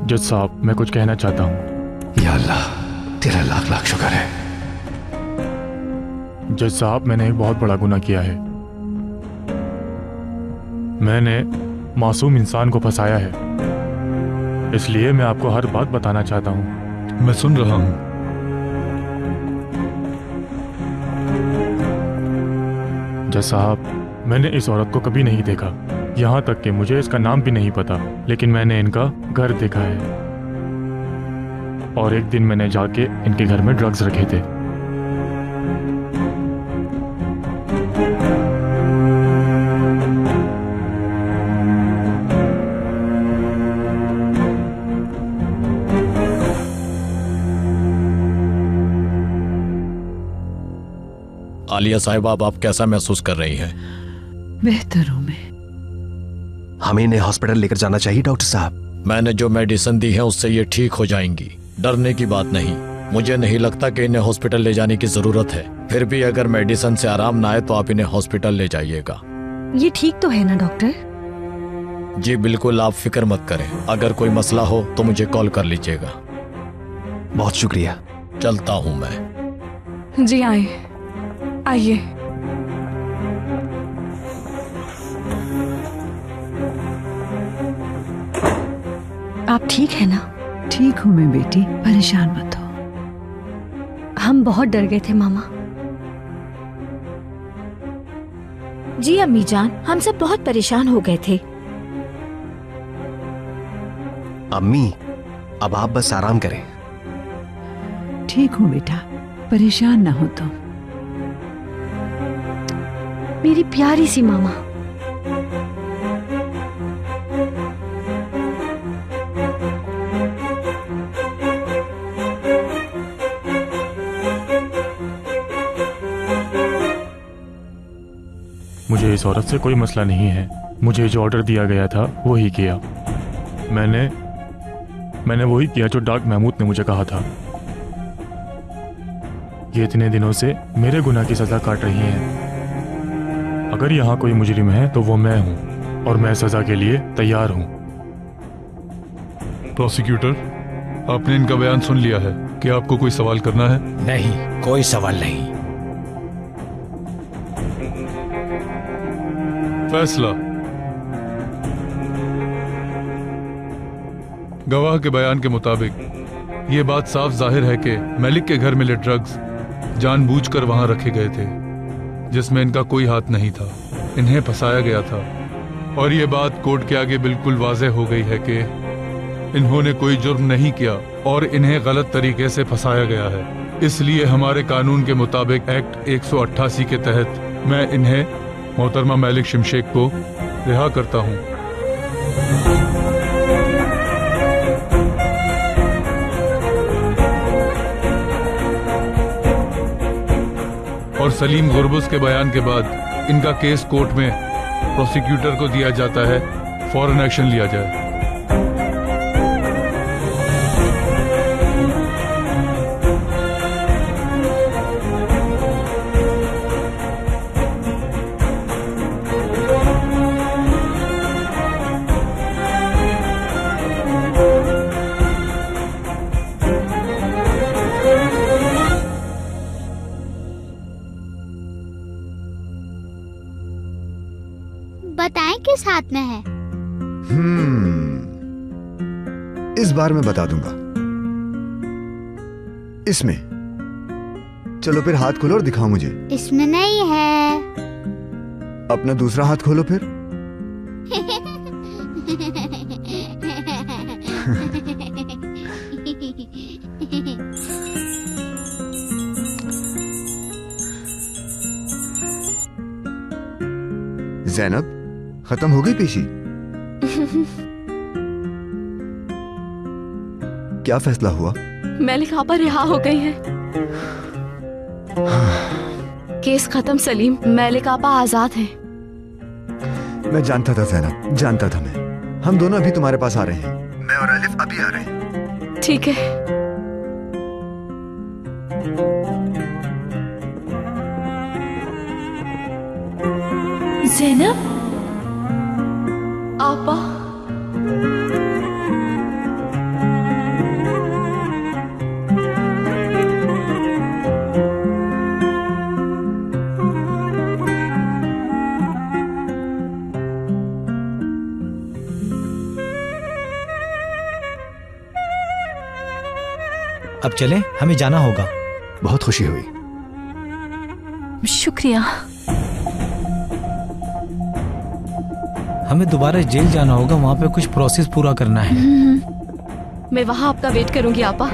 जज साहब, मैं कुछ कहना चाहता हूँ। या अल्लाह, तेरा लाख लाख शुक्र है। जज साहब, मैंने एक बहुत बड़ा गुनाह किया है। मैंने मासूम इंसान को फंसाया है, इसलिए मैं आपको हर बात बताना चाहता हूँ। मैं सुन रहा हूँ। जज साहब, मैंने इस औरत को कभी नहीं देखा, यहाँ तक कि मुझे इसका नाम भी नहीं पता, लेकिन मैंने इनका घर देखा है और एक दिन मैंने जाके इनके घर में ड्रग्स रखे थे। आलिया साहिबा, आप कैसा महसूस कर रही हैं? बेहतर हूं मैं। हमें इन्हें हॉस्पिटल लेकर जाना चाहिए डॉक्टर साहब। मैंने जो मेडिसिन दी है उससे ये ठीक हो जाएंगी, डरने की बात नहीं। मुझे नहीं लगता कि इन्हें हॉस्पिटल ले जाने की जरूरत है, फिर भी अगर मेडिसिन से आराम ना आए तो आप इन्हें हॉस्पिटल ले जाइएगा। ये ठीक तो है ना डॉक्टर? जी बिल्कुल, आप फिक्र मत करें। अगर कोई मसला हो तो मुझे कॉल कर लीजिएगा। बहुत शुक्रिया। चलता हूँ मैं। जी आइए। आप ठीक है ना? ठीक हूँ मैं बेटी, परेशान मत हो। हम बहुत डर गए थे मामा। जी अम्मी जान, हम सब बहुत परेशान हो गए थे। अम्मी, अब आप बस आराम करें। ठीक हूँ बेटा, परेशान ना हो तुम। मेरी प्यारी सी मामा। मुझे इस औरत से कोई मसला नहीं है। मुझे जो ऑर्डर दिया गया था वो ही किया। मैंने वही किया जो डाक महमूद ने मुझे कहा था। ये इतने दिनों से मेरे गुनाह की सजा काट रही हैं। अगर यहाँ कोई मुजरिम है तो वो मैं हूँ और मैं सजा के लिए तैयार हूँ। प्रोसिक्यूटर, आपने इनका बयान सुन लिया है। क्या आपको कोई सवाल करना है? नहीं, कोई सवाल नहीं। फैसला। गवाह के बयान के मुताबिक ये बात साफ जाहिर है कि मलिक के घर मिले ड्रग्स जानबूझकर वहां रखे गए थे, जिसमें इनका कोई हाथ नहीं था। इन्हें फंसाया गया था और ये बात कोर्ट के आगे बिल्कुल वाज़ेह हो गई है कि इन्होंने कोई जुर्म नहीं किया और इन्हें गलत तरीके से फंसाया गया है। इसलिए हमारे कानून के मुताबिक एक्ट 188 के तहत मैं इन्हें मोहतरमा मलिक शमशेख को रिहा करता हूं। और सलीम गुरबुस के बयान के बाद इनका केस कोर्ट में प्रोसिक्यूटर को दिया जाता है, फौरन एक्शन लिया जाए। बताएं किस हाथ में है? इस बार मैं बता दूंगा। इसमें। चलो फिर हाथ खोलो और दिखाओ मुझे। इसमें नहीं है। अपना दूसरा हाथ खोलो फिर। ज़ैनब, खत्म हो गई पेशी? क्या फैसला हुआ? मलिक आपा रिहा हो गई है। केस खत्म सलीम, मलिक आपा आजाद हैं। मैं जानता था ज़ैनब, जानता था मैं। हम दोनों अभी तुम्हारे पास आ रहे हैं। मैं और अलिफ अभी आ रहे हैं। ठीक है। ज़ैनब आपा। अब चलें, हमें जाना होगा। बहुत खुशी हुई। शुक्रिया। हमें दोबारा जेल जाना होगा, वहाँ पे कुछ प्रोसेस पूरा करना है। मैं वहाँ आपका वेट करूंगी आपा।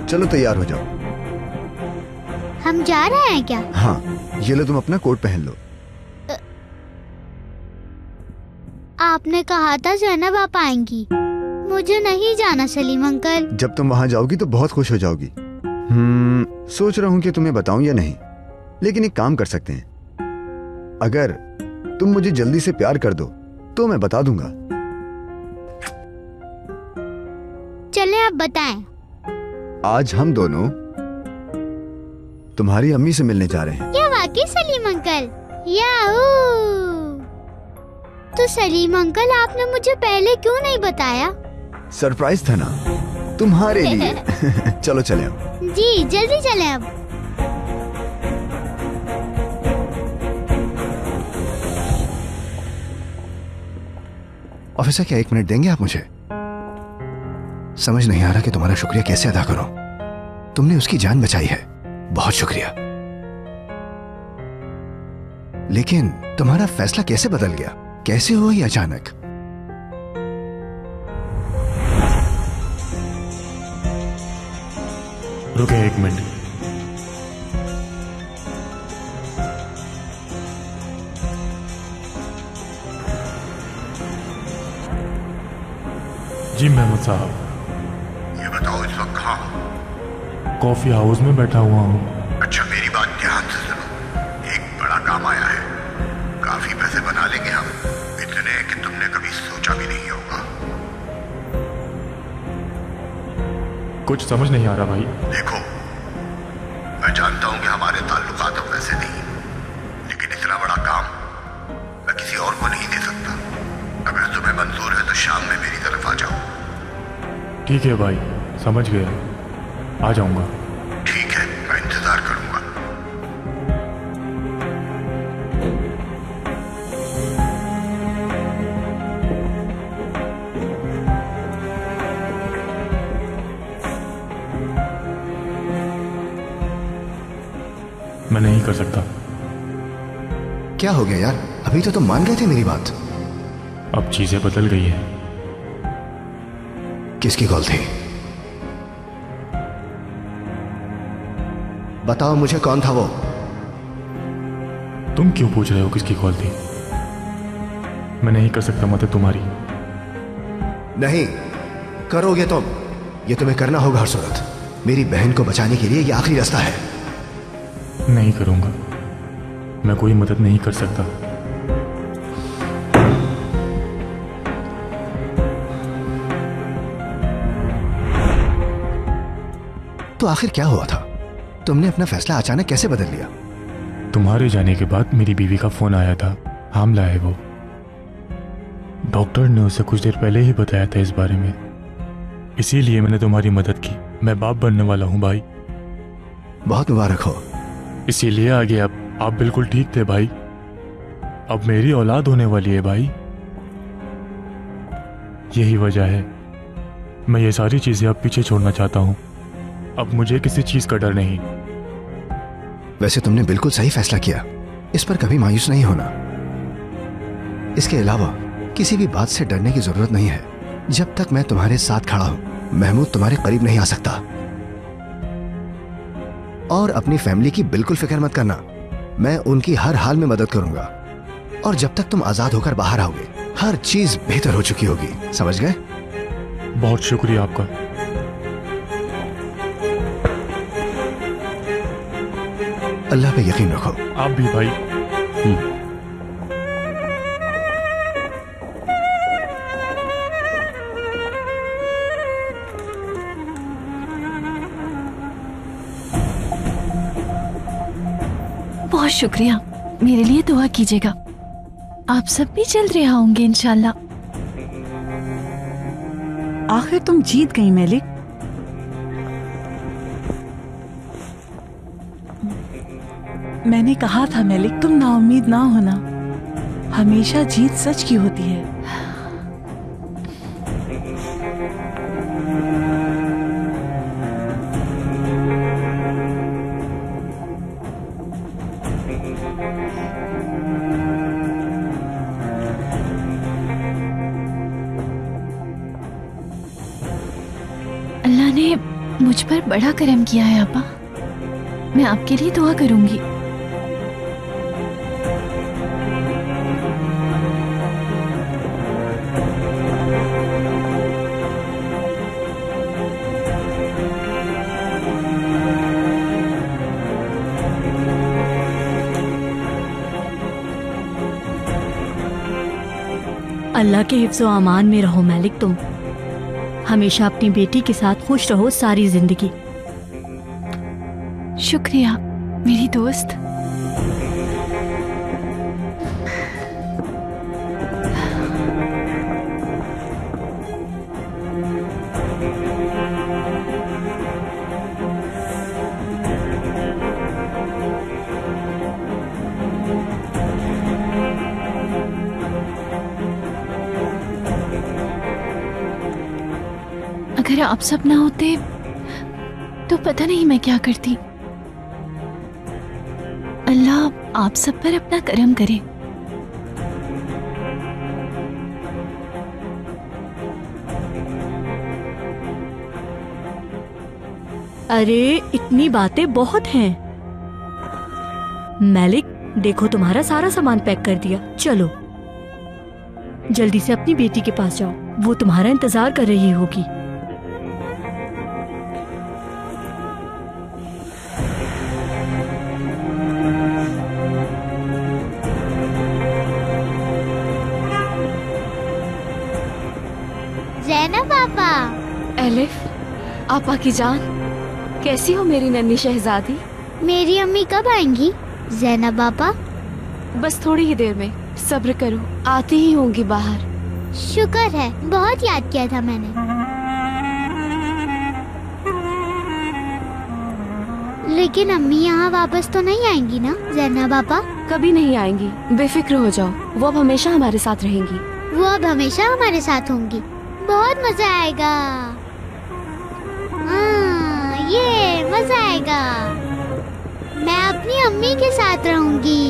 चलो तैयार हो जाओ। हम जा रहे हैं क्या? हाँ, ये लो, तुम अपना कोट पहन लो। आपने कहा था जैनब आप आएंगी। मुझे नहीं जाना सलीम अंकल। जब तुम वहां जाओगी तो बहुत खुश हो जाओगी। सोच रहा हूँ कि तुम्हें बताऊं या नहीं, लेकिन एक काम कर सकते हैं। अगर तुम मुझे जल्दी से प्यार कर दो तो मैं बता दूंगा। चले आप बताएं। आज हम दोनों तुम्हारी अम्मी से मिलने जा रहे हैं। क्या वाकई सलीम अंकल? याहू! तो सलीम अंकल आपने मुझे पहले क्यों नहीं बताया? सरप्राइज था ना तुम्हारे लिए। चलो चले अब। जी जल्दी चले अब। ऑफिसर, क्या 1 मिनट देंगे आप मुझे? समझ नहीं आ रहा कि तुम्हारा शुक्रिया कैसे अदा करूं। तुमने उसकी जान बचाई है, बहुत शुक्रिया। लेकिन तुम्हारा फैसला कैसे बदल गया? कैसे हुआ ये अचानक? रुके 1 मिनट। जी महमूद साहब। ये बताओ इस वक्त कहाँ हो? कॉफी हाउस में बैठा हुआ हूँ। अच्छा मेरी बात ध्यान से सुनो, एक बड़ा काम आया है। काफी पैसे बना लेंगे हम, इतने कि तुमने कभी सोचा भी नहीं होगा। कुछ समझ नहीं आ रहा भाई। देखो, मैं जानता हूं कि हमारे ताल्लुकात अब वैसे नहीं, लेकिन इतना बड़ा काम मैं किसी और को नहीं दे सकता। अगर तुम्हें मंजूर है तो शाम में मेरी तरफ आ जाओ। ठीक है भाई, समझ गया, आ जाऊंगा। ठीक है, मैं इंतजार करूंगा। मैं नहीं कर सकता। क्या हो गया यार? अभी तो तुम मान गए थे मेरी बात। अब चीजें बदल गई है। किसकी कॉल थी? बताओ मुझे, कौन था वो? तुम क्यों पूछ रहे हो किसकी कॉल थी? मैं नहीं कर सकता मदद तुम्हारी। नहीं करोगे तुम। ये तुम्हें करना होगा हर सूरत। मेरी बहन को बचाने के लिए ये आखिरी रास्ता है। नहीं करूंगा, मैं कोई मदद नहीं कर सकता। तो आखिर क्या हुआ था? तुमने अपना फैसला अचानक कैसे बदल लिया? तुम्हारे जाने के बाद मेरी बीवी का फोन आया था, हामला है वो। डॉक्टर ने उसे कुछ देर पहले ही बताया था इस बारे में, इसीलिए मैंने तुम्हारी मदद की। मैं बाप बनने वाला हूं भाई। बहुत मुबारक हो। इसीलिए आगे अब आप बिल्कुल ठीक थे भाई। अब मेरी औलाद होने वाली है भाई। यही वजह है मैं ये सारी चीजें अब पीछे छोड़ना चाहता हूं। अब मुझे किसी चीज का डर नहीं। वैसे तुमने बिल्कुल सही फैसला किया, इस पर कभी मायूस नहीं होना। इसके अलावा किसी भी बात से डरने की जरूरत नहीं है। जब तक मैं तुम्हारे साथ खड़ा हूं, महमूद तुम्हारे करीब नहीं आ सकता। और अपनी फैमिली की बिल्कुल फिक्र मत करना, मैं उनकी हर हाल में मदद करूंगा। और जब तक तुम आजाद होकर बाहर आओगे, हर चीज बेहतर हो चुकी होगी। समझ गए? बहुत शुक्रिया आपका। अल्लाह पे यकीन रखो। आप भी भाई। बहुत शुक्रिया। मेरे लिए दुआ कीजिएगा। आप सब भी जल्द रिहा होंगे इंशाल्लाह। आखिर तुम जीत गई मेलिक। मैंने कहा था मेलिक, तुम नाउम्मीद ना होना, हमेशा जीत सच की होती है। अल्लाह ने मुझ पर बड़ा करम किया है आपा। मैं आपके लिए दुआ करूंगी। अल्लाह के हिफ्ज़ व अमान में रहो मालिक, तुम हमेशा अपनी बेटी के साथ खुश रहो सारी जिंदगी। शुक्रिया मेरी दोस्त। अगर आप सब ना होते तो पता नहीं मैं क्या करती। अल्लाह आप सब पर अपना करम करे। अरे इतनी बातें बहुत हैं। मालिक देखो, तुम्हारा सारा सामान पैक कर दिया। चलो जल्दी से अपनी बेटी के पास जाओ, वो तुम्हारा इंतजार कर रही होगी। ज़ैनब पापा। एलिफ, आपा की जान, कैसी हो मेरी नन्ही शहजादी? मेरी अम्मी कब आएंगी ज़ैनब पापा? बस थोड़ी ही देर में, सब्र करो, आती ही होंगी बाहर। शुक्र है, बहुत याद किया था मैंने। लेकिन अम्मी यहाँ वापस तो नहीं आएंगी ना ज़ैनब पापा? कभी नहीं आएंगी, बेफिक्र हो जाओ। वो अब हमेशा हमारे साथ रहेंगी। वो अब हमेशा हमारे साथ होंगी। बहुत मजा आएगा। ये मजा आएगा। मैं अपनी अम्मी के साथ रहूंगी।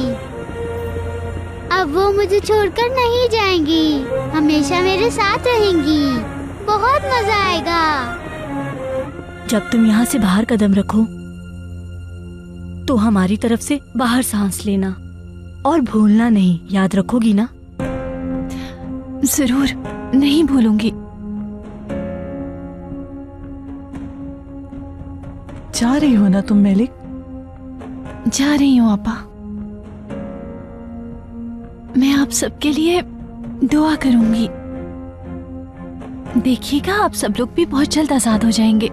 अब वो मुझे छोड़कर नहीं जाएंगी, हमेशा मेरे साथ रहेंगी। बहुत मजा आएगा। जब तुम यहाँ से बाहर कदम रखो तो हमारी तरफ से बाहर सांस लेना और भूलना नहीं, याद रखोगी ना? जरूर, नहीं भूलूंगी। जा रही हो ना तुम मेलिक? जा रही हूँ आपा। मैं आप सबके लिए दुआ करूंगी। देखिएगा आप सब लोग भी बहुत जल्द आजाद हो जाएंगे।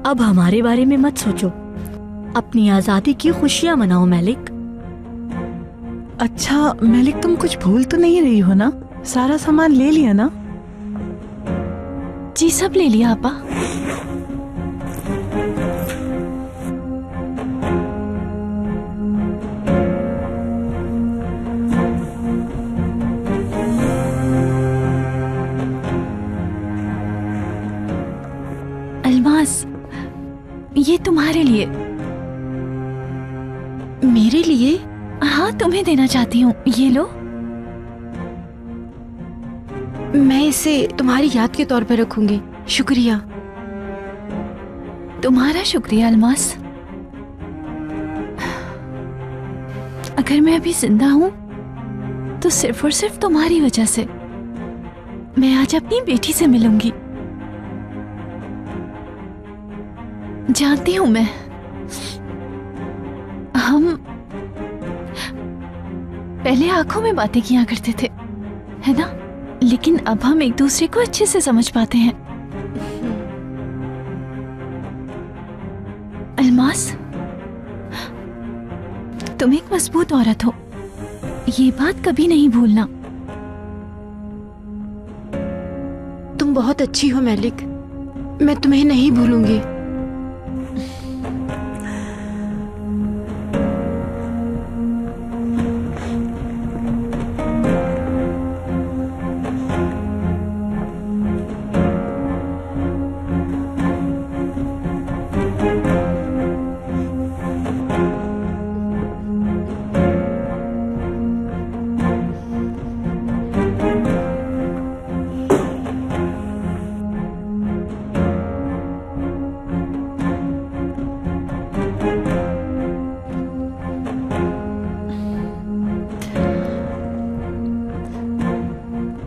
अब हमारे बारे में मत सोचो, अपनी आजादी की खुशियां मनाओ मेलिक। अच्छा मेलिक, तुम कुछ भूल तो नहीं रही हो ना? सारा सामान ले लिया ना? जी सब ले लिया आपा। अल्मास, ये तुम्हारे लिए। मेरे लिए? हाँ, तुम्हें देना चाहती हूँ, ये लो। मैं इसे तुम्हारी याद के तौर पर रखूंगी। शुक्रिया। तुम्हारा शुक्रिया अल्मास। अगर मैं अभी जिंदा हूँ तो सिर्फ और सिर्फ तुम्हारी वजह से। मैं आज अपनी बेटी से मिलूंगी। जानती हूँ मैं, हम पहले आंखों में बातें किया करते थे, है ना? लेकिन अब हम एक दूसरे को अच्छे से समझ पाते हैं। अल्मास, तुम एक मजबूत औरत हो, ये बात कभी नहीं भूलना। बहुत अच्छी हो मैलिक, मैं तुम्हें नहीं भूलूंगी।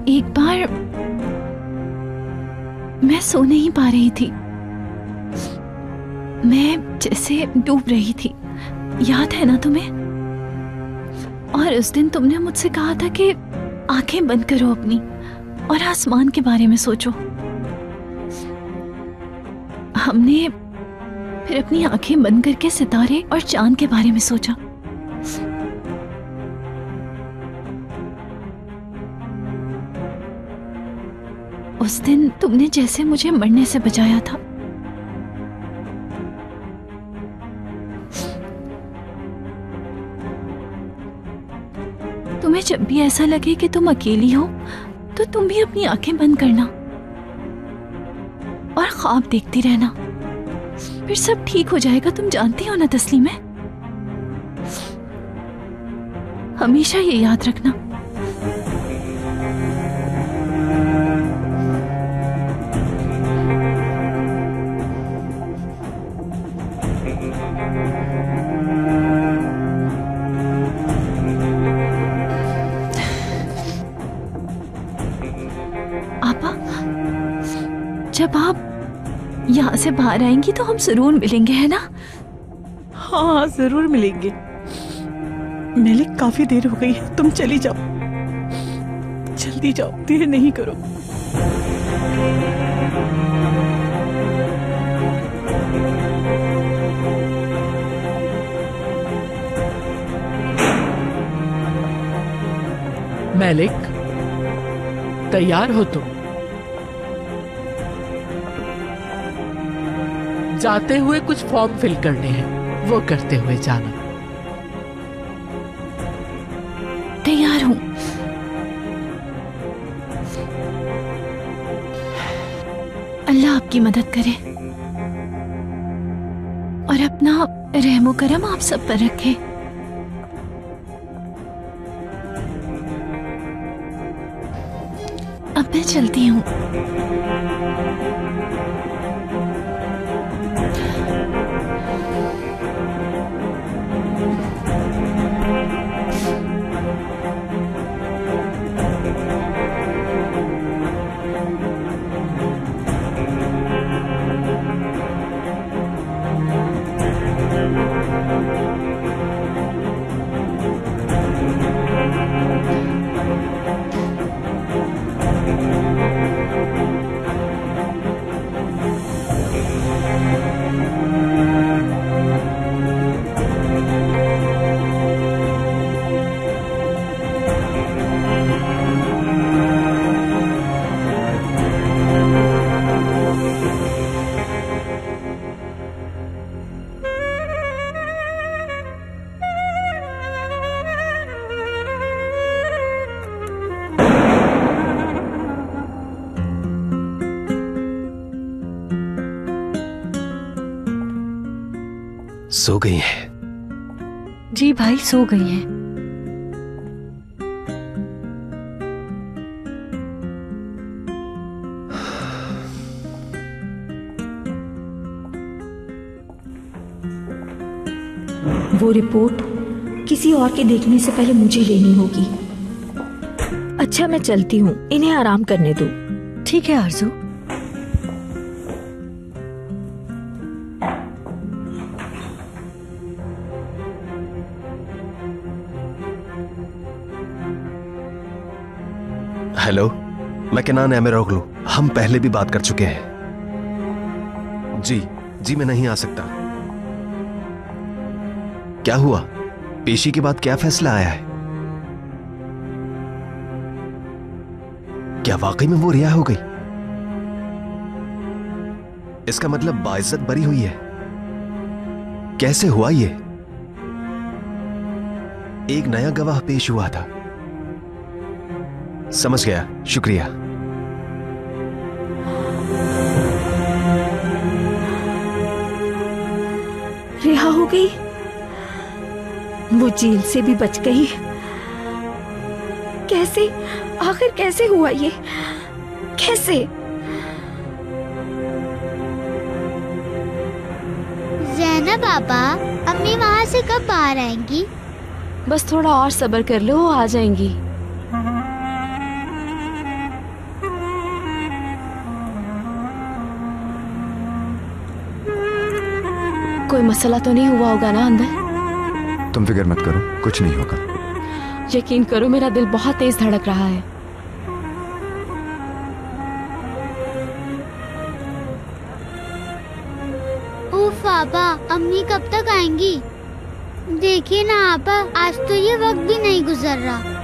एक बार मैं सो नहीं पा रही थी, मैं जैसे डूब रही थी, याद है ना तुम्हें? और उस दिन तुमने मुझसे कहा था कि आंखें बंद करो अपनी और आसमान के बारे में सोचो। हमने फिर अपनी आंखें बंद करके सितारे और चांद के बारे में सोचा। उस दिन तुमने जैसे मुझे मरने से बचाया था। तुम्हें जब भी ऐसा लगे कि तुम अकेली हो तो तुम भी अपनी आंखें बंद करना और ख्वाब देखती रहना, फिर सब ठीक हो जाएगा। तुम जानती हो ना तस्लीम, हमेशा ये याद रखना। आपा, जब आप यहाँ से बाहर आएंगी तो हम जरूर मिलेंगे, है ना? हाँ जरूर मिलेंगे। मैलिक काफी देर हो गई है, तुम चली जाओ, जल्दी जाओ, देर नहीं करो। मैलिक, तैयार हो तुम? जाते हुए कुछ फॉर्म फिल करने हैं, वो करते हुए जाना। तैयार हूं। अल्लाह आपकी मदद करे और अपना रहमो करम आप सब पर रखे। अब मैं चलती हूँ। सो गई है? जी भाई, सो गई है। वो रिपोर्ट किसी और के देखने से पहले मुझे लेनी होगी। अच्छा मैं चलती हूँ, इन्हें आराम करने दो। ठीक है आरजू। हेलो, मैं केनान एमिरोग्लू। हम पहले भी बात कर चुके हैं। जी मैं नहीं आ सकता। क्या हुआ? पेशी के बाद क्या फैसला आया है? क्या वाकई में वो रिहा हो गई? इसका मतलब बाइज्जत बरी हुई है। कैसे हुआ ये? एक नया गवाह पेश हुआ था। समझ गया, शुक्रिया। रिहा हो गई, वो जेल से भी बच गई। कैसे, आखिर कैसे हुआ ये? कैसे? ज़ैनब पापा, अम्मी वहाँ से कब बाहर आएंगी? बस थोड़ा और सब्र कर लो, वो आ जाएंगी। कोई मसला तो नहीं हुआ होगा ना अंदर? तुम फिक्र मत करो, कुछ नहीं होगा। यकीन करो, मेरा दिल बहुत तेज धड़क रहा है। उफ पापा, अम्मी कब तक आएंगी? देखिए ना आपा, आज तो ये वक्त भी नहीं गुजर रहा।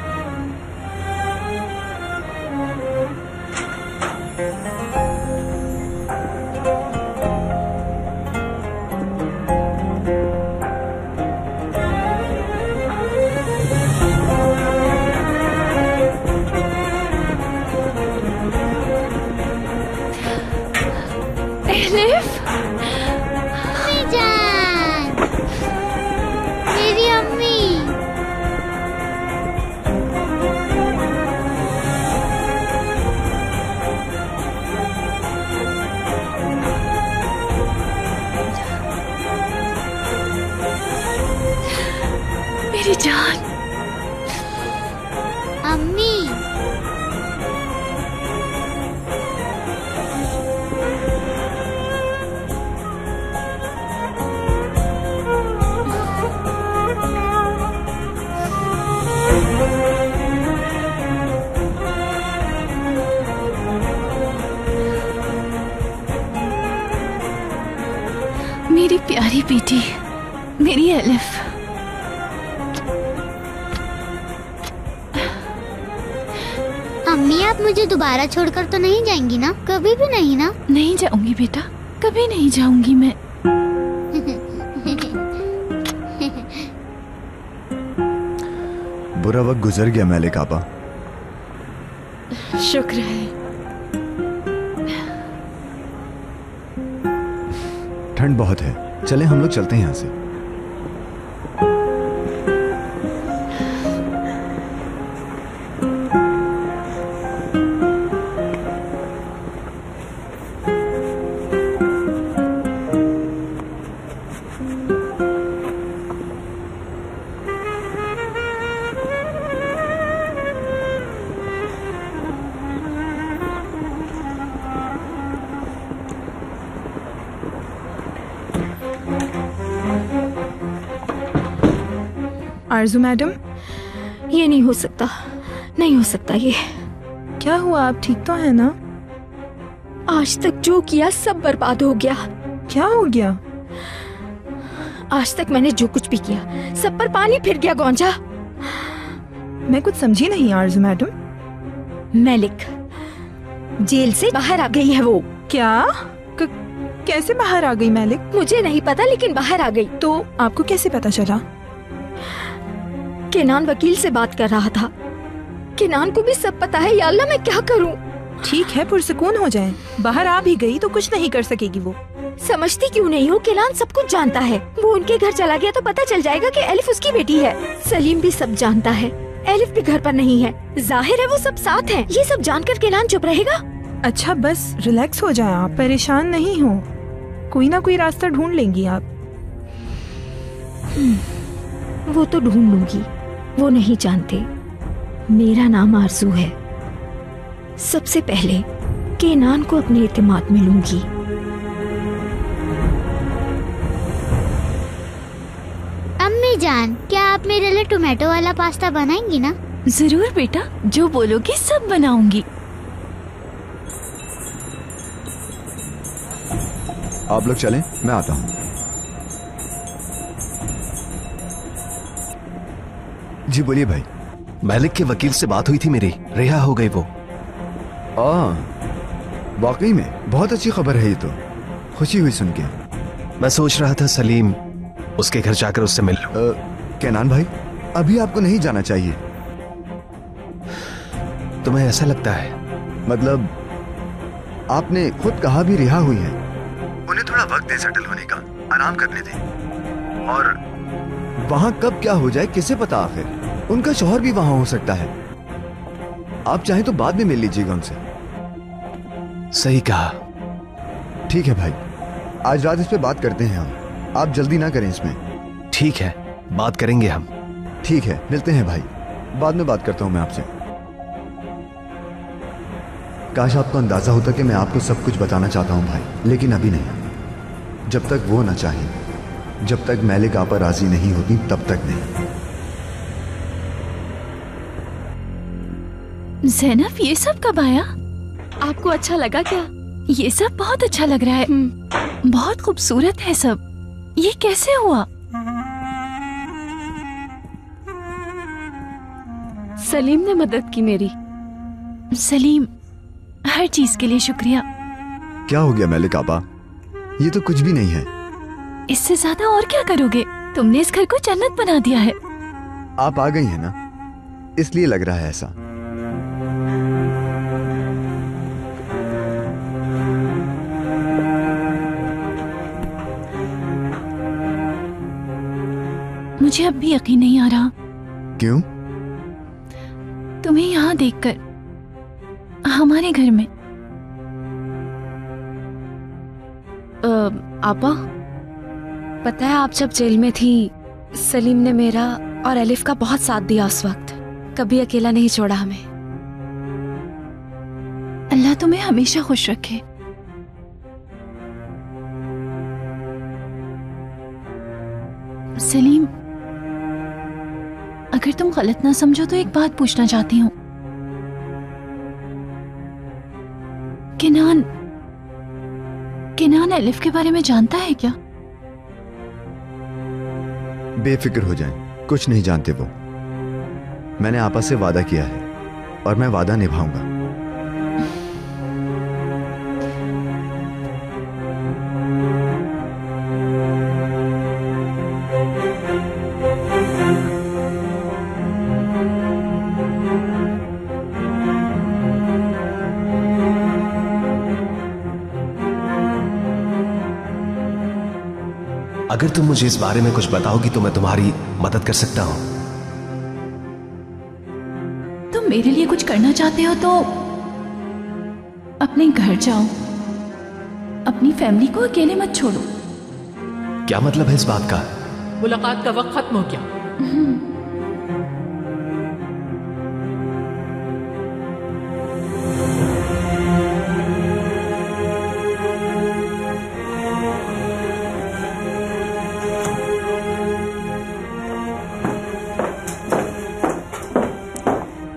अम्मी जान, मेरी अम्मी। मेरी जान, अम्मी। मेरी प्यारी बेटी, मेरी एलिफ। अम्मी, आप मुझे दोबारा छोड़कर तो नहीं जाएंगी ना? कभी भी नहीं ना? नहीं जाऊंगी बेटा, कभी नहीं जाऊंगी मैं। बुरा वक्त गुजर गया मैलिक आपा। शुक्र है। ठंड बहुत है, चले हम लोग चलते हैं यहाँ से। आरजू मैडम, ये नहीं हो सकता, नहीं हो सकता ये। क्या हुआ, आप ठीक तो है ना? आज तक जो किया सब बर्बाद हो गया। क्या हो गया? आज तक मैंने जो कुछ भी किया सब पर पानी फिर गया। गौंजा, मैं कुछ समझी नहीं आरजू मैडम। मैलिक जेल से बाहर आ गई है वो। क्या? कैसे बाहर आ गई मैलिक? मुझे नहीं पता, लेकिन बाहर आ गई। तो आपको कैसे पता चला? केनान वकील से बात कर रहा था। केनान को भी सब पता है। या अल्लाह, मैं क्या करूं? ठीक है, पुरसुकून हो जाए। बाहर आ भी गई तो कुछ नहीं कर सकेगी वो। समझती क्यों नहीं हो? केनान सब कुछ जानता है। वो उनके घर चला गया तो पता चल जाएगा कि एलिफ उसकी बेटी है। सलीम भी सब जानता है। एलिफ भी घर पर नहीं है। जाहिर है वो सब साथ हैं। ये सब जानकर केनान चुप रहेगा? अच्छा, बस रिलैक्स हो जाए आप, परेशान नहीं हो। कोई ना कोई रास्ता ढूंढ लेंगी आप। वो तो ढूंढ लूंगी। वो नहीं जानते मेरा नाम आरजू है। सबसे पहले केनान को अपने एतमाद में लूंगी। अम्मी जान, क्या आप मेरे लिए टोमेटो वाला पास्ता बनाएंगी ना? जरूर बेटा, जो बोलोगी सब बनाऊंगी। आप लोग चलें, मैं आता हूँ। जी बोलिए भाई। मैलिक के वकील से बात हुई थी मेरी, रिहा हो गई वो। वाकई में बहुत अच्छी खबर है ये तो। खुशी हुई सुन के। मैं सोच रहा था सलीम उसके घर जाकर उससे मिल लूं। कैनान भाई, अभी आपको नहीं जाना चाहिए। तुम्हें ऐसा लगता है? मतलब आपने खुद कहा भी रिहा हुई है। उन्हें थोड़ा वक्त दे सेटल होने का, आराम करने दे। और वहां कब क्या हो जाए किसे पता, आखिर उनका शौहर भी वहां हो सकता है। आप चाहें तो बाद में मिल लीजिएगा उनसे। सही कहा। ठीक है भाई, आज रात इस पे बात करते हैं हम। आप जल्दी ना करें इसमें। ठीक है, बात करेंगे हम। ठीक है, मिलते हैं भाई, बाद में बात करता हूं मैं आपसे। काश आपको अंदाजा होता कि मैं आपको सब कुछ बताना चाहता हूं भाई, लेकिन अभी नहीं। जब तक वो ना चाहे, जब तक मैलिक आपा राजी नहीं होती, तब तक नहीं। ज़ैनब, ये सब कब आया? आपको अच्छा लगा क्या? ये सब बहुत अच्छा लग रहा है। बहुत खूबसूरत है सब। ये कैसे हुआ? सलीम ने मदद की मेरी। सलीम, हर चीज के लिए शुक्रिया। क्या हो गया मैलिक आपा? ये तो कुछ भी नहीं है। इससे ज्यादा और क्या करोगे? तुमने इस घर को जन्नत बना दिया है। आप आ गई हैं ना, इसलिए लग रहा है ऐसा। मुझे अब भी यकीन नहीं आ रहा। क्यों? तुम्हें यहाँ देखकर, हमारे घर में। आपा, पता है आप जब जेल में थी, सलीम ने मेरा और अलिफ का बहुत साथ दिया उस वक्त। कभी अकेला नहीं छोड़ा हमें। अल्लाह तुम्हें हमेशा खुश रखे। सलीम, अगर तुम गलत ना समझो तो एक बात पूछना चाहती हूँ। किनान अलिफ के बारे में जानता है क्या? बेफिक्र हो जाएं, कुछ नहीं जानते वो। मैंने आपा से वादा किया है और मैं वादा निभाऊंगा। अगर तुम मुझे इस बारे में कुछ बताओगी तो मैं तुम्हारी मदद कर सकता हूं। तुम मेरे लिए कुछ करना चाहते हो तो अपने घर जाओ। अपनी फैमिली को अकेले मत छोड़ो। क्या मतलब है इस बात का? मुलाकात का वक्त खत्म हो गया।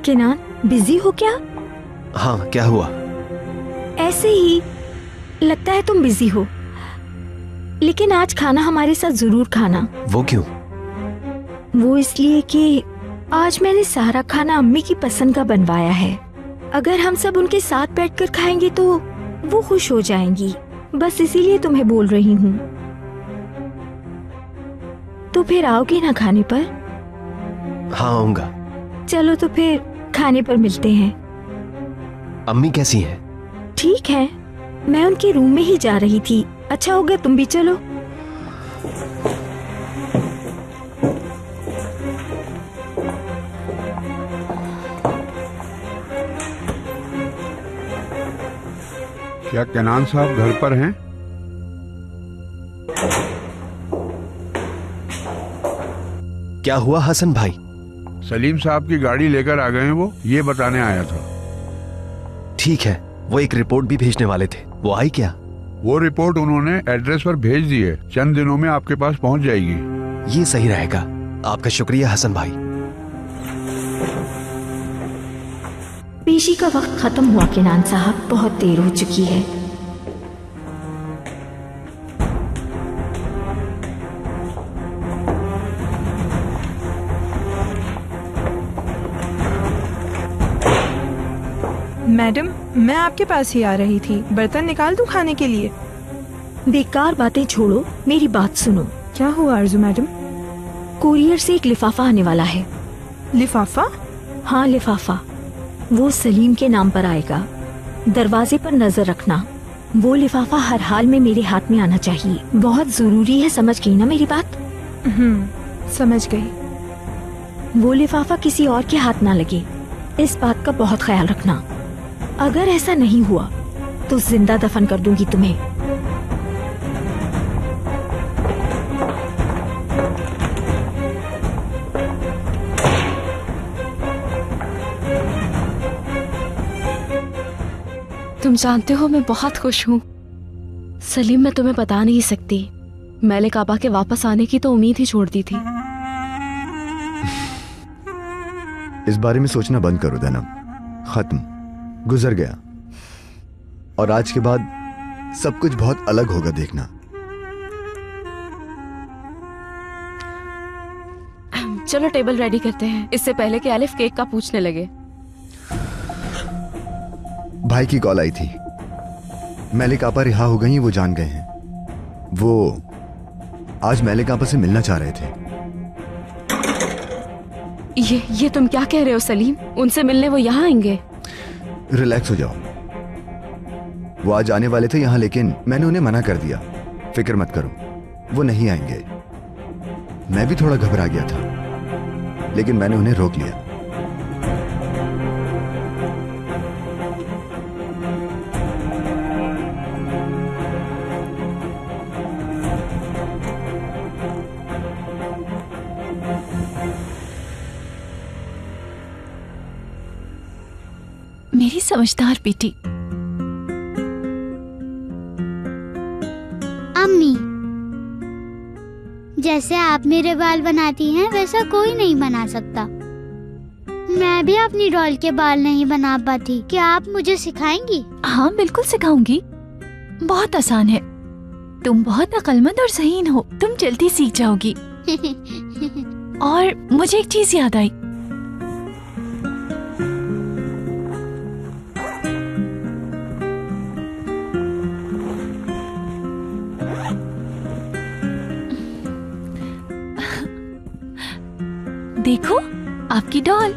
किनान, बिजी हो क्या? हाँ, क्या हुआ? ऐसे ही लगता है तुम बिजी हो, लेकिन आज खाना हमारे साथ जरूर खाना। वो क्यों? वो इसलिए कि आज मैंने सारा खाना अम्मी की पसंद का बनवाया है। अगर हम सब उनके साथ बैठकर खाएंगे तो वो खुश हो जाएंगी। बस इसीलिए तुम्हें बोल रही हूँ। तो फिर आओगे ना खाने पर? हाँ, आऊंगा। चलो तो फिर खाने पर मिलते हैं। अम्मी कैसी हैं? ठीक है, मैं उनके रूम में ही जा रही थी। अच्छा होगा तुम भी चलो। क्या कैनान साहब घर पर हैं? क्या हुआ हसन भाई? सलीम साहब की गाड़ी लेकर आ गए हैं, वो ये बताने आया था। ठीक है, वो एक रिपोर्ट भी भेजने वाले थे। वो आई क्या? वो रिपोर्ट उन्होंने एड्रेस पर भेज दी है। चंद दिनों में आपके पास पहुंच जाएगी। ये सही रहेगा। आपका शुक्रिया हसन भाई। पेशी का वक्त खत्म हुआ किनान साहब, बहुत देर हो चुकी है। मैडम, मैं आपके पास ही आ रही थी। बर्तन निकाल दूं खाने के लिए? बेकार बातें छोड़ो, मेरी बात सुनो। क्या हुआ आरजू मैडम? कुरियर से एक लिफाफा आने वाला है। लिफाफा? हाँ लिफाफा। वो सलीम के नाम पर आएगा। दरवाजे पर नजर रखना। वो लिफाफा हर हाल में मेरे हाथ में आना चाहिए। बहुत जरूरी है, समझ गई ना मेरी बात? समझ गई। वो लिफाफा किसी और के हाथ ना लगे, इस बात का बहुत ख्याल रखना। अगर ऐसा नहीं हुआ तो जिंदा दफन कर दूंगी तुम्हें। तुम जानते हो मैं बहुत खुश हूँ सलीम। मैं तुम्हें बता नहीं सकती, मैंने काबा के वापस आने की तो उम्मीद ही छोड़ दी थी। इस बारे में सोचना बंद करो दनम। खत्म, गुजर गया। और आज के बाद सब कुछ बहुत अलग होगा, देखना। चलो टेबल रेडी करते हैं, इससे पहले कि आलिफ केक का पूछने लगे। भाई की कॉल आई थी। मैलिक आपा रिहा हो गई, वो जान गए हैं। वो आज मैलिक आपा से मिलना चाह रहे थे। ये तुम क्या कह रहे हो सलीम? उनसे मिलने वो यहाँ आएंगे? रिलैक्स हो जाओ। वो आज आने वाले थे यहाँ, लेकिन मैंने उन्हें मना कर दिया। फिक्र मत करो, वो नहीं आएंगे। मैं भी थोड़ा घबरा गया था, लेकिन मैंने उन्हें रोक लिया। मेरी समझदार बेटी। अम्मी, जैसे आप मेरे बाल बनाती हैं वैसा कोई नहीं बना सकता। मैं भी अपनी डॉल के बाल नहीं बना पाती। क्या आप मुझे सिखाएंगी? हाँ बिल्कुल सिखाऊंगी, बहुत आसान है। तुम बहुत अक्लमंद और ज़हीन हो, तुम जल्दी सीख जाओगी। और मुझे एक चीज याद आई। देखो आपकी डॉल।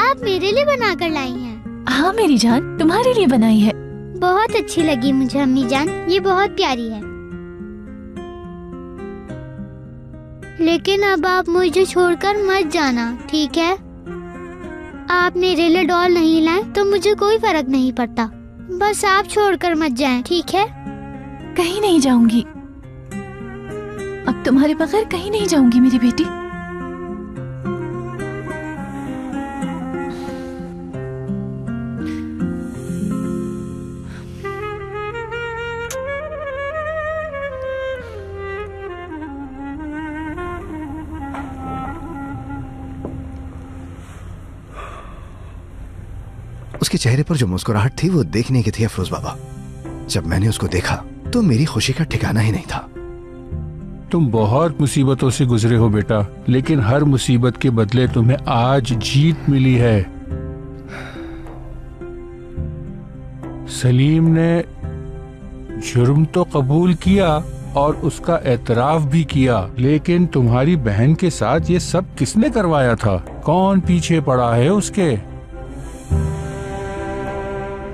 आप मेरे लिए बनाकर लाई हैं? हाँ मेरी जान, तुम्हारे लिए बनाई है। बहुत अच्छी लगी मुझे अम्मी जान, ये बहुत प्यारी है। लेकिन अब आप मुझे छोड़कर मत जाना, ठीक है? आप मेरे लिए डॉल नहीं लाए तो मुझे कोई फर्क नहीं पड़ता, बस आप छोड़कर मत जाएं, ठीक है? कहीं नहीं जाऊंगी, अब तुम्हारे बगैर कहीं नहीं जाऊंगी मेरी बेटी। उसके चेहरे पर जो मुस्कुराहट थी वो देखने की थी अफरोज बाबा। जब मैंने उसको देखा तो मेरी खुशी का ठिकाना ही नहीं था। तुम बहुत मुसीबतों से गुजरे हो बेटा, लेकिन हर मुसीबत के बदले तुम्हें आज जीत मिली है। सलीम ने जुर्म तो कबूल किया और उसका एतराफ भी किया, लेकिन तुम्हारी बहन के साथ ये सब किसने करवाया था? कौन पीछे पड़ा है उसके?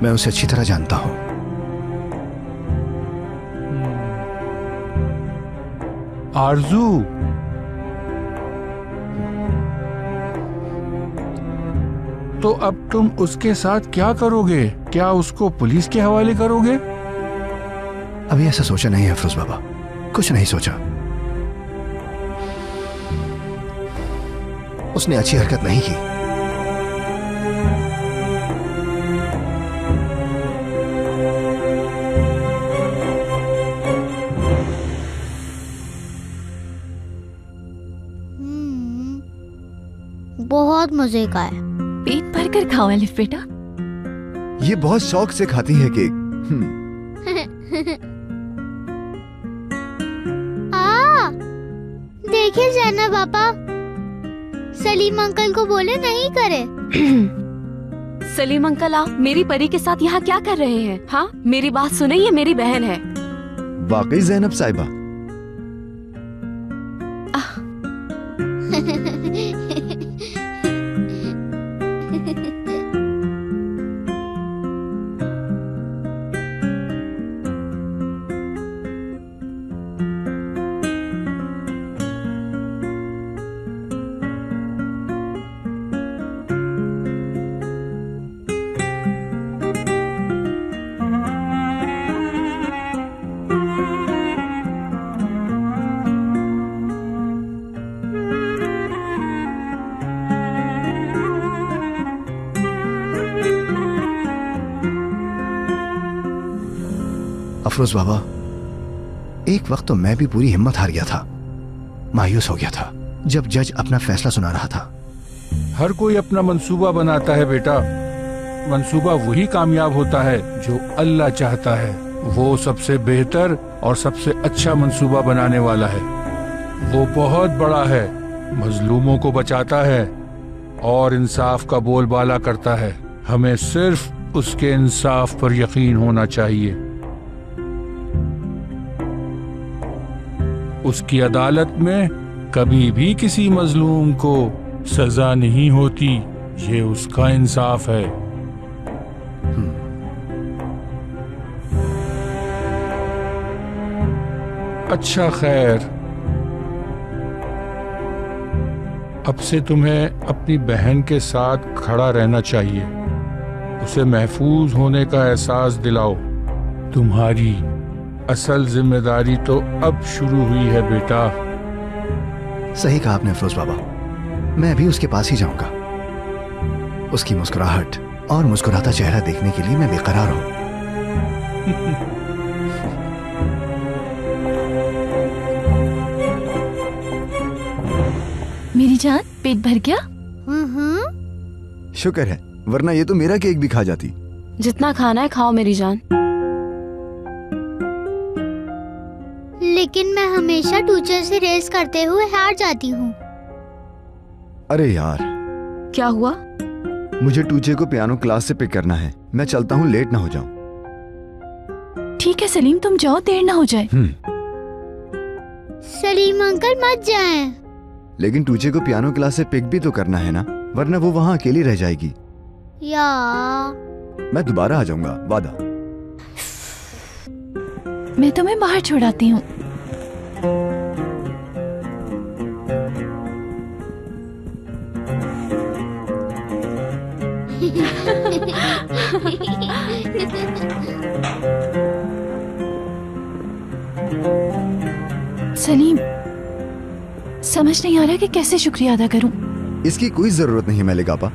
मैं उसे अच्छी तरह जानता हूं। आरजू, तो अब तुम उसके साथ क्या करोगे? क्या उसको पुलिस के हवाले करोगे? अभी ऐसा सोचा नहीं है अफरोज बाबा, कुछ नहीं सोचा। उसने अच्छी हरकत नहीं की। बहुत मजे का है। पेट भर कर खाओ अलिफ बेटा। ये बहुत शौक से खाती है केक। देखिए जैनब पापा, सलीम अंकल को बोले नहीं करे। सलीम अंकल, आप मेरी परी के साथ यहाँ क्या कर रहे हैं? हाँ, मेरी बात सुने, ये मेरी बहन है। वाकई ज़ैनब साहिबा? अफरोज बाबा, एक वक्त तो मैं भी पूरी हिम्मत हार गया था, मायूस हो गया था जब जज अपना फैसला सुना रहा था। हर कोई अपना मंसूबा बनाता है बेटा। मंसूबा वही कामयाब होता है जो अल्लाह चाहता है। वो सबसे बेहतर और सबसे अच्छा मंसूबा बनाने वाला है। वो बहुत बड़ा है, मजलूमों को बचाता है और इंसाफ का बोलबाला करता है। हमें सिर्फ उसके इंसाफ पर यकीन होना चाहिए। उसकी अदालत में कभी भी किसी मजलूम को सजा नहीं होती। ये उसका इंसाफ है। अच्छा खैर, अब से तुम्हें अपनी बहन के साथ खड़ा रहना चाहिए। उसे महफूज होने का एहसास दिलाओ। तुम्हारी असल जिम्मेदारी तो अब शुरू हुई है बेटा। सही कहा आपने अफरोज बाबा, मैं अभी उसके पास ही जाऊंगा। उसकी मुस्कुराहट और मुस्कुराता चेहरा देखने के लिए मैं बेकरार हूं। मेरी जान, पेट भर गया? शुक्र है, वरना ये तो मेरा केक भी खा जाती। जितना खाना है खाओ मेरी जान। लेकिन मैं हमेशा टीचर से रेस करते हुए हार जाती हूँ। अरे यार, क्या हुआ? मुझे टूचे को पियानो क्लास से पिक करना है। मैं चलता हूँ, लेट ना हो जाऊं। ठीक है सलीम, तुम जाओ, देर ना हो जाए। सलीम अंकल मत जाएं। लेकिन टूचे को पियानो क्लास से पिक भी तो करना है ना, वरना वो वहाँ अकेली रह जाएगी। मैं दोबारा आ जाऊंगा, वादा। मैं तुम्हें बाहर छोड़ाती हूँ। सलीम, समझ नहीं आ रहा कि कैसे शुक्रिया अदा करूं। इसकी कोई जरूरत नहीं है मलिक आपा।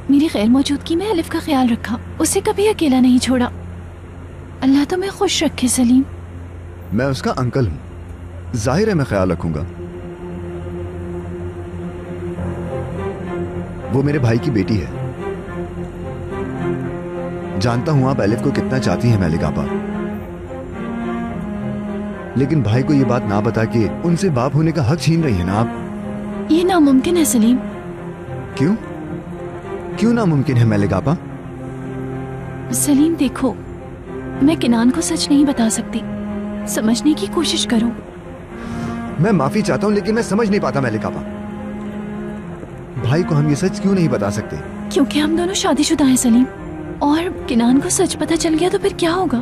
मेरी गैर मौजूदगी में अलिफ का ख्याल रखा, उसे कभी अकेला नहीं छोड़ा। अल्लाह तुम्हें खुश रखे सलीम। मैं उसका अंकल हूँ, जाहिर है मैं ख्याल रखूंगा। वो मेरे भाई की बेटी है। जानता हूं आप अलिफ को कितना चाहती हैं मलिक आपा, लेकिन भाई को ये बात ना बता के उनसे बाप होने का हक छीन रही है ना आप। ये नामुमकिन है सलीम। क्यों? क्यों नामुमकिन है मलिक आपा? सलीम देखो, मैं किनान को सच नहीं बता सकती। समझने की कोशिश करो। मैं माफी चाहता हूँ, लेकिन मैं समझ नहीं पाता मलिक आपा। भाई को हम ये सच क्यों नहीं बता सकते? क्योंकि हम दोनों शादीशुदा हैं सलीम, और किनान को सच पता चल गया तो फिर क्या होगा?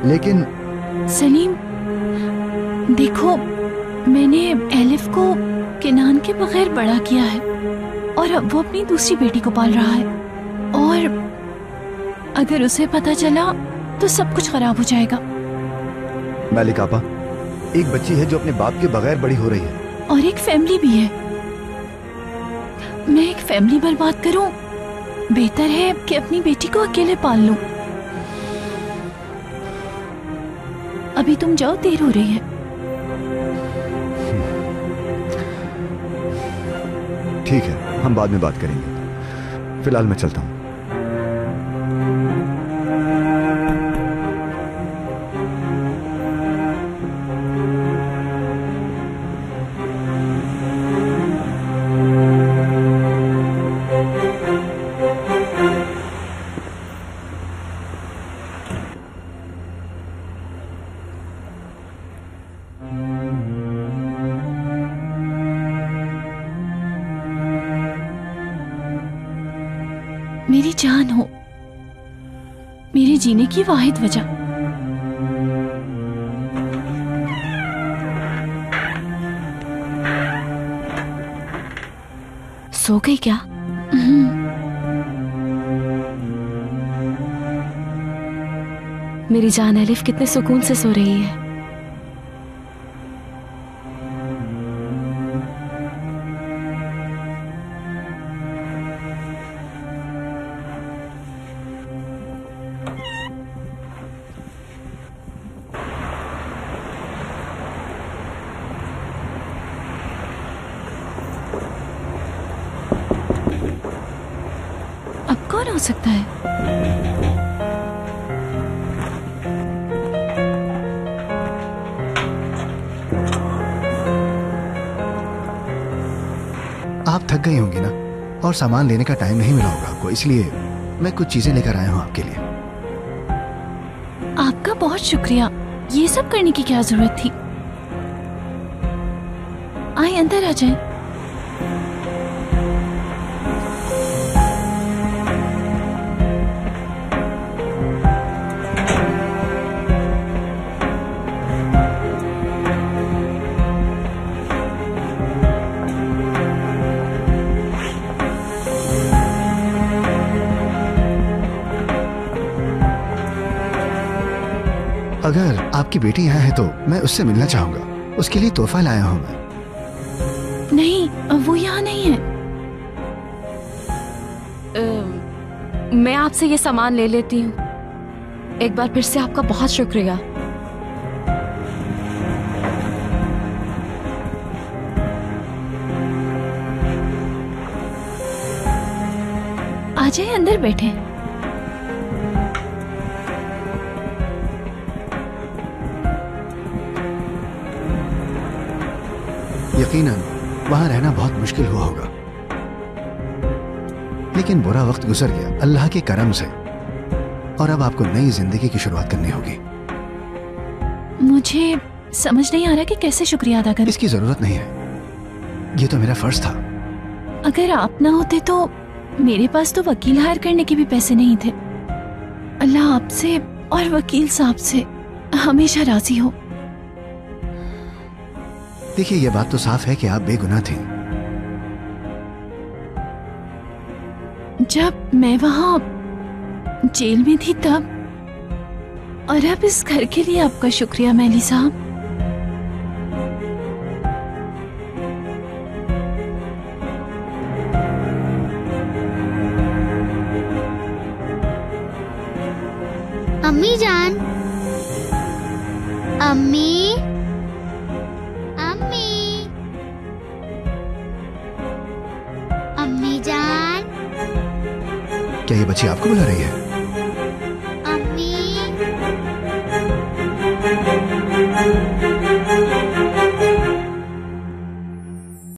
लेकिन सलीम देखो, मैंने एलिफ को किनान के बगैर बड़ा किया है और अब वो अपनी दूसरी बेटी को पाल रहा है, और अगर उसे पता चला तो सब कुछ खराब हो जाएगा। मलिक आपा, एक बच्ची है जो अपने बाप के बगैर बड़ी हो रही है, और एक फैमिली भी है। मैं एक फैमिली बर्बाद करूं, बेहतर है कि अपनी बेटी को अकेले पाल लूं। अभी तुम जाओ, देर हो रही है। ठीक है, हम बाद में बात करेंगे। फिलहाल मैं चलता हूँ। मेरी जान हो, मेरे जीने की वाहिद वजह। सो गई क्या? मेरी जान एलिफ कितने सुकून से सो रही है। अब कौन हो सकता है? आप थक गई होंगी ना, और सामान लेने का टाइम नहीं मिला होगा आपको, इसलिए मैं कुछ चीजें लेकर आया हूँ आपके लिए। आपका बहुत शुक्रिया। ये सब करने की क्या जरूरत थी? आए अंदर आ जाएं। अगर आपकी बेटी यहाँ है तो मैं उससे मिलना चाहूंगा। उसके लिए तोहफा लाया हूँ मैं। नहीं, वो यहाँ नहीं है। मैं आपसे ये सामान ले लेती हूँ। एक बार फिर से आपका बहुत शुक्रिया। आ जाए, अंदर बैठे। यकीनन वहां रहना बहुत मुश्किल हुआ होगा, लेकिन बुरा वक्त गुजर गया अल्लाह के करम से, और अब आपको नई जिंदगी की शुरुआत करनी होगी। मुझे समझ नहीं आ रहा कि कैसे शुक्रिया अदा करूं। इसकी जरूरत नहीं है, ये तो मेरा फर्ज था। अगर आप ना होते तो मेरे पास तो वकील हायर करने के भी पैसे नहीं थे। अल्लाह आपसे और वकील साहब से हमेशा राजी हो। देखिए, ये बात तो साफ है कि आप बेगुनाह थी। जब मैं वहां जेल में थी तब, और अब इस घर के लिए आपका शुक्रिया मैली साहब। अम्मी जान, अम्मी, अम्मी, अम्मी जान। क्या ये बच्ची आपको बुला रही है?